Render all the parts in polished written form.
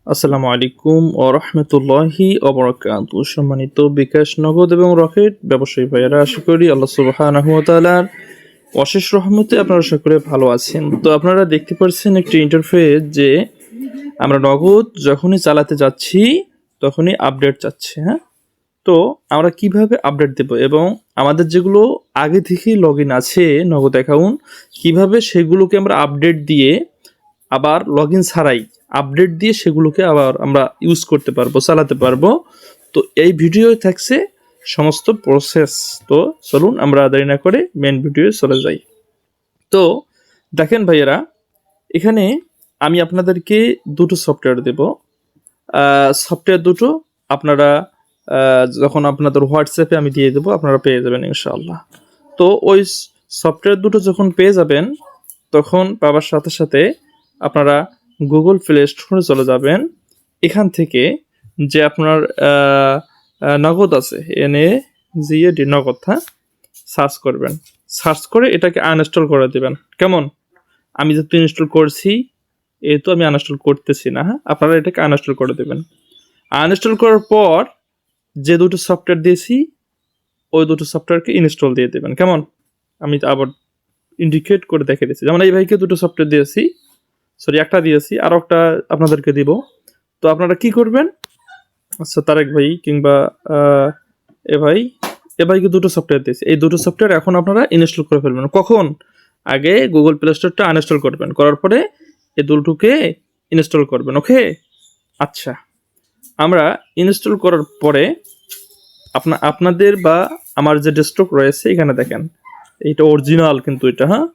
আসসালামু আলাইকুম ও রহমতুল্লাহি অবরাকাতু। সম্মানিত বিকাশ, নগদ এবং রকেট ব্যবসায়ী ভাইয়েরা, আশা করি আল্লাহ সুবহানাহু ওয়া তাআলার অশেষ রহমতে আপনারা সকলে ভালো আছেন। তো আপনারা দেখতে পাচ্ছেন একটি ইন্টারফেস যে আমরা নগদ যখনই চালাতে যাচ্ছি তখনই আপডেট চাচ্ছে। হ্যাঁ, তো আমরা কিভাবে আপডেট দেব এবং আমাদের যেগুলো আগে থেকেই লগ ইন আছে নগদ অ্যাকাউন্ট, কিভাবে সেগুলোকে আমরা আপডেট দিয়ে আবার লগ ইন ছাড়াই আপডেট দিয়ে সেগুলোকে আবার আমরা ইউজ করতে পারবো, চালাতে পারবো। তো এই ভিডিও থাকছে সমস্ত প্রসেস। তো চলুন আমরা দেরি না করে মেন ভিডিও চলে যাই। তো দেখেন ভাইয়েরা, এখানে আমি আপনাদেরকে দুটো সফটওয়্যার দেব। সফটওয়্যার দুটো আপনারা যখন আপনাদের হোয়াটসঅ্যাপে আমি দিয়ে দেবো, আপনারা পেয়ে যাবেন ইনশাআল্লাহ। তো ওই সফটওয়্যার দুটো যখন পেয়ে যাবেন, তখন পাওয়ার সাথে সাথে আপনারা গুগল প্লে স্টোরে চলে যাবেন। এখান থেকে যে আপনার নগদ আছে, NAGAD নগদ, হ্যাঁ, সার্চ করবেন। সার্চ করে এটাকে আনইনস্টল করে দেবেন। কেমন? আমি যেহেতু ইনস্টল করছি, তো আমি আনইনস্টল করতেছি না। হ্যাঁ, আপনারা এটাকে আনইনস্টল করে দেবেন। আনইনস্টল করার পর যে দুটো সফটওয়্যার দিয়েছি ওই দুটো সফটওয়্যারকে ইনস্টল দিয়ে দেবেন। কেমন? আমি আবার ইন্ডিকেট করে দেখে দিচ্ছি। যেমন এই ভাইকে দুটো সফটওয়্যার দিয়েছি, একটা দিয়েছি, আর একটা আপনাদেরকে দিব। তো আপনারা কি করবেন? আচ্ছা, তারেক ভাই কিংবা এ ভাইকে দুটো সফটওয়্যার দিয়েছি। এই দুটো সফটওয়্যার এখন আপনারা ইনস্টল করে ফেলবেন। কখন? আগে গুগল প্লে স্টোরটা আনইনস্টল করবেন, করার পরে এই দুটোকে ইনস্টল করবেন। ওকে, আচ্ছা, আমরা ইনস্টল করার পরে আপনাদের বা আমার যে ডেস্কটপ রয়েছে এখানে দেখেন, এইটা অরিজিনাল, কিন্তু এটা, হ্যাঁ,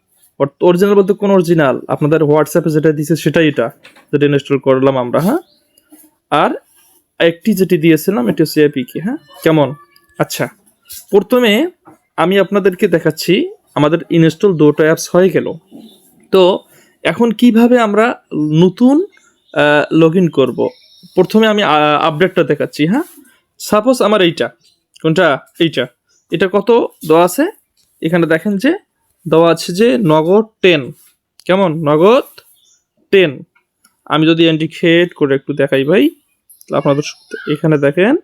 অরিজিনাল বলতে কোন অরিজিনাল? আপনাদের হোয়াটসঅ্যাপে যেটা দিয়েছে সেটাই, এটা যেটা ইনস্টল করলাম আমরা। হ্যাঁ, আর একটি যেটি দিয়েছিলাম এটি হচ্ছে APK। হ্যাঁ, কেমন? আচ্ছা, প্রথমে আমি আপনাদেরকে দেখাচ্ছি আমাদের ইনস্টল দুটো অ্যাপস হয়ে গেল। তো এখন কিভাবে আমরা নতুন লগ ইন করবো, প্রথমে আমি আপডেটটা দেখাচ্ছি। হ্যাঁ, সাপোজ আমার এইটা, কোনটা? এটা কত দেওয়া আছে? এখানে দেখেন যে দেওয়া আছে যে নগদ 10। কেমন? নগদ 10। আমি যদি ইন্ডিকেট করে একটু দেখাই ভাই, আপনাদের এখানে দেখেন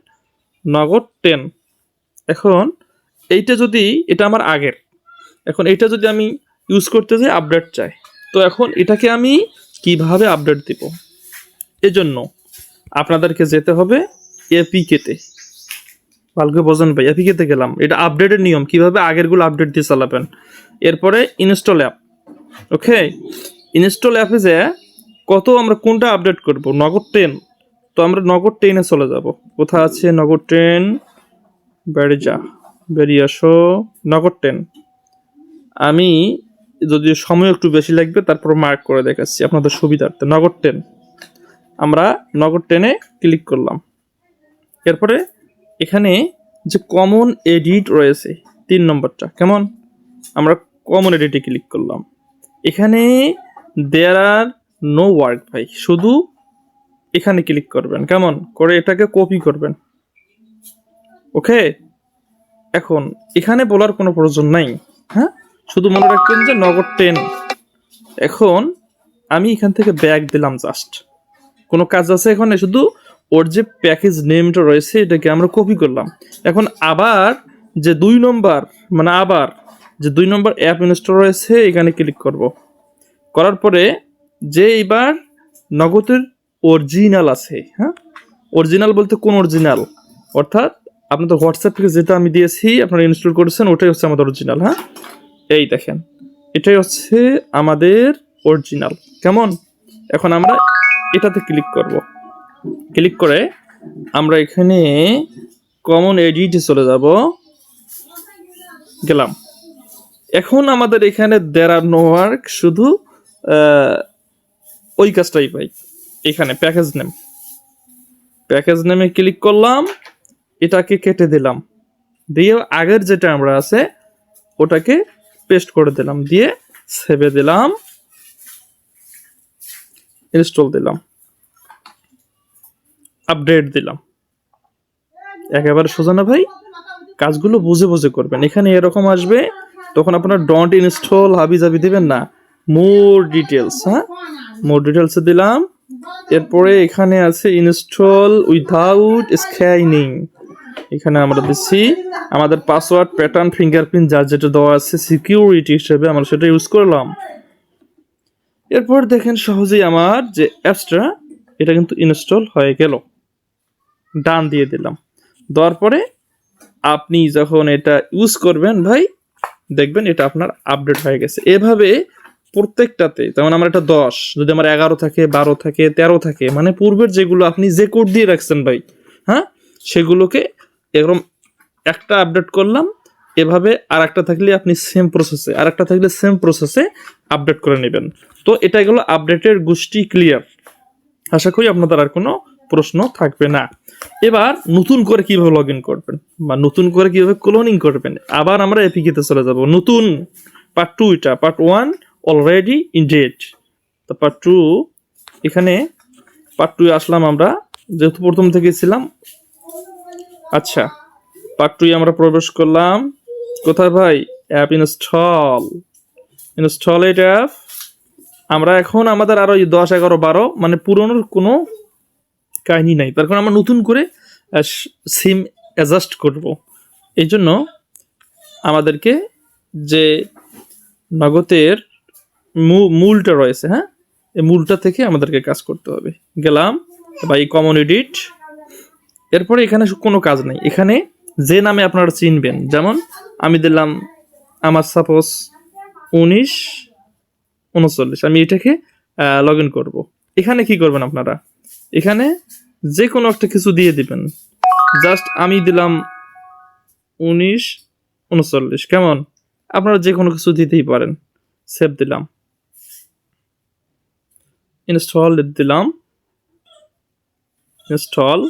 নগদ 10। এখন এইটা যদি, এটা আমার আগের, এখন এইটা যদি আমি ইউজ করতে যাই আপডেট চাই, তো এখন এটাকে আমি কিভাবে আপডেট দিব? এজন্য আপনাদেরকে যেতে হবে APK-তে। ভালো করে বোঝেন ভাই, APK-তে গেলাম, এটা আপডেটের নিয়ম, কিভাবে আগেরগুলো আপডেট দিয়ে চালাবেন। এরপরে ইনস্টল অ্যাপ। ওকে, ইনস্টল অ্যাপে যে কত আমরা কোনটা আপডেট করব? নগদ 10। তো আমরা নগদ 10-এ চলে যাব। কোথায় আছে নগদ 10? বেরিয়ে আসো, নগদ 10। আমি যদি সময় একটু বেশি লাগবে তারপর মার্ক করে দেখাচ্ছি আপনাদের সুবিধার্থে। নগদ 10, আমরা নগদ 10-এ ক্লিক করলাম। এরপরে এখানে যে কমন এডিট রয়েছে 3 নম্বরটা, কেমন? আমরা কমন এডিটে ক্লিক করলাম। এখানে দেয়ার আর নো ওয়ার্ক ভাই, শুধু এখানে ক্লিক করবেন। কেমন করে? এটাকে কপি করবেন। ওকে, এখন এখানে বলার কোনো প্রয়োজন নাই। হ্যাঁ, শুধু মনে রাখবেন যে নগদ 10। এখন আমি এখান থেকে ব্যাক দিলাম, জাস্ট কোনো কাজ আছে এখানে? শুধু ওর যে প্যাকেজ নেমটা রয়েছে এটাকে আমরা কপি করলাম। এখন আবার যে 2 নম্বর, মানে আবার যে 2 নম্বর অ্যাপ ইনস্টল রয়েছে এখানে ক্লিক করব। করার পরে যে এবার নগদের অরিজিনাল আছে, হ্যাঁ, অরিজিনাল বলতে কোন অরিজিনাল? অর্থাৎ আপনাদের হোয়াটসঅ্যাপ থেকে যেটা আমি দিয়েছি আপনারা ইনস্টল করেছেন ওটাই হচ্ছে আমাদের অরিজিনাল। হ্যাঁ, এই দেখেন, এটাই হচ্ছে আমাদের অরিজিনাল। কেমন? এখন আমরা এটাতে ক্লিক করব। ক্লিক করে আমরা এখানে কমন এডিটে চলে যাব। গেলাম। এখন আমাদের এখানে দেয়ার আর নো ওয়ার্ক, শুধু ওই কাজটাই পাই। এখানে প্যাকেজ নেমে ক্লিক করলাম, এটাকে কেটে দিলাম, দিয়ে আগের যেটা আমরা আছে ওটাকে পেস্ট করে দিলাম, দিয়ে সেভে দিলাম, ইনস্টল দিলাম, আপডেট দিলাম। একেবারে সোজা না ভাই? কাজগুলো বুঝে বুঝে করবেন। এখানে এরকম আসবে, তখন আপনার ডন্ট ইনস্টল হাবি জাবি দিবেন না, মোর ডিটেলস। হ্যাঁ, মোর ডিটেলসে দিলাম, এরপরে এখানে আছে ইনস্টল উইথাউট স্ক্যানিং। এখানে আমরা দিচ্ছি আমাদের পাসওয়ার্ড, প্যাটার্ন, ফিঙ্গারপ্রিন্ট যার যেটা দেওয়া আছে সিকিউরিটি হিসেবে আমরা সেটা ইউজ করলাম। এরপর দেখেন সহজেই আমার যে অ্যাপসটা এটা কিন্তু ইনস্টল হয়ে গেল। ডান দিয়ে দিলাম। দেওয়ার পরে আপনি যখন এটা ইউজ করবেন ভাই, দেখবেন এটা আপনার আপডেট হয়ে গেছে। এভাবে প্রত্যেকটাতে, যেমন আমার এটা 10, যদি আমার 11 থাকে, 12 থাকে, 13 থাকে, মানে পূর্বের যেগুলো আপনি যে কোড দিয়ে রাখছেন ভাই, হ্যাঁ, সেগুলোকে এরকম একটা আপডেট করলাম। এভাবে আর একটা থাকলে আপনি সেম প্রসেসে, আর একটা থাকলে সেম প্রসেসে আপডেট করে নেবেন। তো এটা গেলো আপডেটের গোষ্ঠী ক্লিয়ার। আশা করি আপনাদের আর কোনো প্রশ্ন থাকবে না। এবার নতুন করে কিভাবে লগ ইন করবেন বা নতুন করে কিভাবে ক্লোনিং করবেন, আবার আমরা এপিকেতে চলে যাব। নতুন পার্ট 2, এটা পার্ট 1 অলরেডি ইন ডেট। তো পার্ট 2, এখানে পার্ট 2 আসলাম আমরা, যেহেতু প্রথম থেকে ছিলাম। আচ্ছা, পার্ট 2 আমরা প্রবেশ করলাম। কোথায় ভাই? App install, installed app. আমরা এখন আমাদের আরো 10, 11, 12 মানে পুরনোর কোনো কাহিনী নাই, তার কারণ আমরা নতুন করে সিম অ্যাডজাস্ট করব। এই জন্য আমাদেরকে যে নগদের মূলটা রয়েছে, হ্যাঁ, এই মূলটা থেকে আমাদেরকে কাজ করতে হবে। গেলাম বা এই কমন এডিট। এরপরে এখানে কোনো কাজ নেই, এখানে যে নামে আপনারা চিনবেন, যেমন আমি দিলাম আমার সাপোজ 1939, আমি এটাকে লগ ইন করবো। এখানে কি করবেন আপনারা? এখানে যে কোনো একটা কিছু দিয়ে দিবেন। জাস্ট আমি দিলাম 1939, কেমন? আপনারা যে কোনো কিছু দিতেই পারেন। সেভ দিলাম, ইনস্টল দিলাম, ইনস্টল।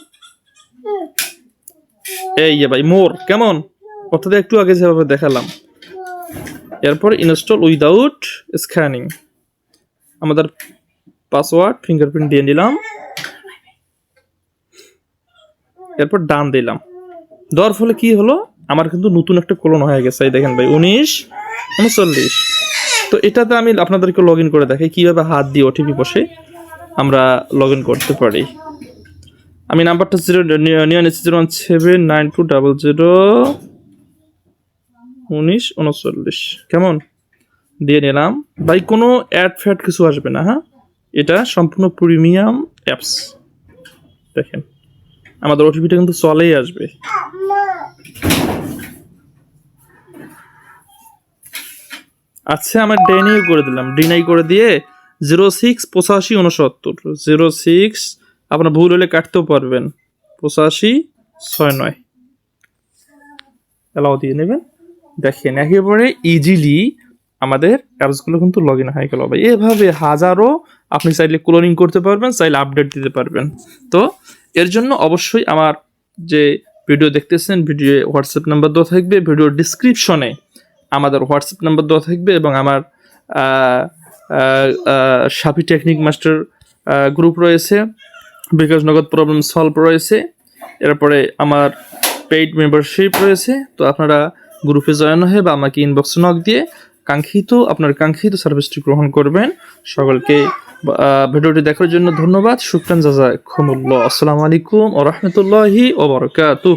এই ভাই মোর, কেমন? অর্থাৎ একটু আগে যেভাবে দেখালাম। এরপর ইনস্টল উইদাউট স্ক্যানিং, আমাদের পাসওয়ার্ড, ফিঙ্গারপ্রিন্ট দিয়ে নিলাম। এরপর ডান দিলাম। দেওয়ার ফলে কি হলো, আমার কিন্তু নতুন একটা ক্লোন হয়ে গেছে। এই দেখেন ভাই 1939। তো এটাতে আমি আপনাদেরকে লগ ইন করে দেখাই কিভাবে হাত দিয়ে ওটিপি বসে আমরা লগ ইন করতে পারি। আমি নাম্বারটা 09792001939, কেমন দিয়ে নিলাম ভাই। কোনো অ্যাড ফ্যাড কিছু আসবে না, হ্যাঁ, এটা সম্পূর্ণ প্রিমিয়াম অ্যাপস। দেখেন আমাদের ওটিপিটা কিন্তু চলেই আসবে। আচ্ছা, আমার ডেনিও করে দিলাম, ডিনাই করে দিয়ে 068569 06, আপনার ভুল হলে কাটতেও পারবেন, 8569 অ্যালাউ দিয়ে নেবেন। দেখেন একেবারে ইজিলি আমাদের অ্যাপসগুলো কিন্তু লগ ইন হয়ে গেল ভাই। এভাবে হাজারো আপনি চাইলে ক্লোনিং করতে পারবেন, চাইলে আপডেট দিতে পারবেন। তো এর জন্য অবশ্যই আমার যে ভিডিও দেখতেছেন, ভিডিও হোয়াটসঅ্যাপ নাম্বার দেওয়া থাকবে, ভিডিও ডিসক্রিপশনে আমাদের হোয়াটসঅ্যাপ নাম্বার দেওয়া থাকবে, এবং আমার সাপি টেকনিক মাস্টার গ্রুপ রয়েছে, বিকাশ নগদ প্রবলেম সলভ রয়েছে, এরপরে আমার পেইড মেম্বারশিপ রয়েছে। তো আপনারা গ্রুপে জয়েন হয়ে বা আমাকে ইনবক্স নক দিয়ে আপনার কাঙ্ক্ষিত সার্ভিসটি গ্রহণ করবেন। সকলকে ভিডিওটি দেখার জন্য ধন্যবাদ। শুকরান জাযাকুমুল্লাহ। আসসালামু আলাইকুম ওয়া রাহমাতুল্লাহি ওয়া বারাকাতুহু।